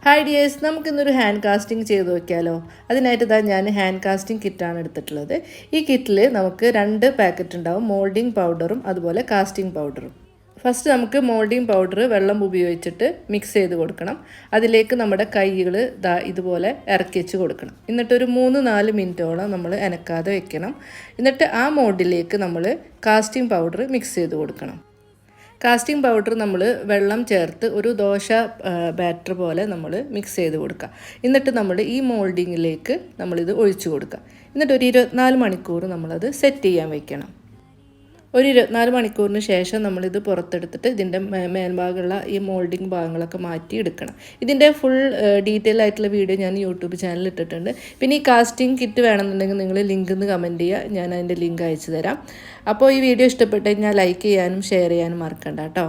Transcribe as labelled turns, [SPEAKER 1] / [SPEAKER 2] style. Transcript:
[SPEAKER 1] Hi dears, നമുക്കിന്നൊരു hand casting ചെയ്ത് നോക്കിയാലോ. അതിനായിട്ട് ഞാൻ ഹാൻഡ് കാസ്റ്റിംഗ് കിറ്റാണ് എടുത്തിട്ടുള്ളത്. ഈ കിറ്റിൽ നമുക്ക് 2 പാക്കറ്റ് ഉണ്ടാവും, മോൾഡിംഗ് പൗഡറും അതുപോലെ കാസ്റ്റിംഗ് പൗഡറും. ഫസ്റ്റ് നമുക്ക് മോൾഡിംഗ് പൗഡർ വെള്ളം ഉപയോഗിച്ചിട്ട് മിക്സ് ചെയ്ത് കൊടുക്കണം. അതിലേക്ക് നമ്മുടെ കൈകൾ ഇതുപോലെ ഇറക്കി വെച്ച് കൊടുക്കണം. എന്നിട്ടൊരു 3-4 മിനിറ്റോളം നമ്മൾ അനക്കാതെ വെക്കണം. എന്നിട്ട് ആ മോൾഡിലേക്ക് നമ്മൾ കാസ്റ്റിംഗ് പൗഡർ മിക്സ് ചെയ്ത് കൊടുക്കണം. കാസ്റ്റിംഗ് പൗഡർ നമ്മൾ വെള്ളം ചേർത്ത് ഒരു ദോശ ബാറ്റർ പോലെ നമ്മൾ മിക്സ് ചെയ്ത് കൊടുക്കുക. എന്നിട്ട് നമ്മൾ ഈ മോൾഡിങ്ങിലേക്ക് നമ്മളിത് ഒഴിച്ചു കൊടുക്കുക. എന്നിട്ട് ഒരു 24 മണിക്കൂർ നമ്മളത് സെറ്റ് ചെയ്യാൻ വെക്കണം. ഒരു 24 മണിക്കൂറിന് ശേഷം നമ്മളിത് പുറത്തെടുത്തിട്ട് ഇതിൻ്റെ മേൽഭാഗമുള്ള ഈ മോൾഡിങ് ഭാഗങ്ങളൊക്കെ മാറ്റി എടുക്കണം. ഇതിൻ്റെ ഫുൾ ഡീറ്റെയിൽ ആയിട്ടുള്ള വീഡിയോ ഞാൻ യൂട്യൂബ് ചാനലിൽ ഇട്ടിട്ടുണ്ട്. പിന്നെ ഈ കാസ്റ്റിംഗ് കിറ്റ് വേണമെന്നുണ്ടെങ്കിൽ നിങ്ങൾ ലിങ്ക് ഒന്ന് കമൻറ്റ് ചെയ്യുക, ഞാൻ അതിൻ്റെ ലിങ്ക് അയച്ചു തരാം. അപ്പോൾ ഈ വീഡിയോ ഇഷ്ടപ്പെട്ട് കഴിഞ്ഞാൽ ലൈക്ക് ചെയ്യാനും ഷെയർ ചെയ്യാനും മറക്കണ്ട കേട്ടോ.